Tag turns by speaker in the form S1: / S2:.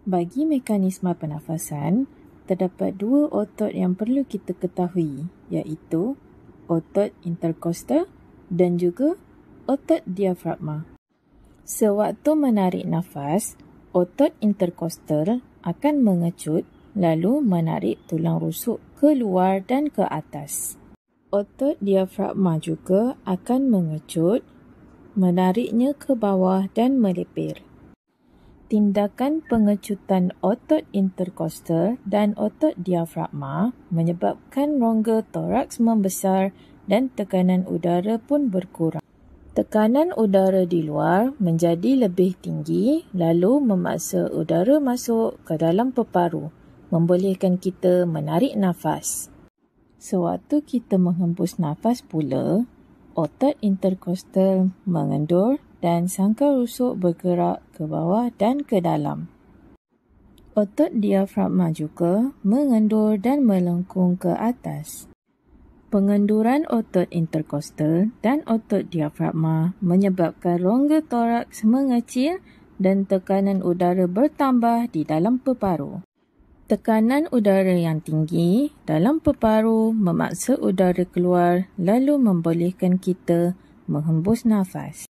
S1: Bagi mekanisme pernafasan, terdapat dua otot yang perlu kita ketahui, iaitu otot interkostal dan juga otot diafragma. Sewaktu menarik nafas, otot interkostal akan mengecut lalu menarik tulang rusuk keluar dan ke atas. Otot diafragma juga akan mengecut, menariknya ke bawah dan melepir. Tindakan pengecutan otot interkostal dan otot diafragma menyebabkan rongga toraks membesar dan tekanan udara pun berkurang. Tekanan udara di luar menjadi lebih tinggi lalu memaksa udara masuk ke dalam peparu, membolehkan kita menarik nafas. Sewaktu kita menghembus nafas pula, otot interkostal mengendur dan sangkar rusuk bergerak ke bawah dan ke dalam. Otot diafragma juga mengendur dan melengkung ke atas. Pengenduran otot interkostal dan otot diafragma menyebabkan rongga toraks mengecil dan tekanan udara bertambah di dalam peparu. Tekanan udara yang tinggi dalam peparu memaksa udara keluar lalu membolehkan kita menghembus nafas.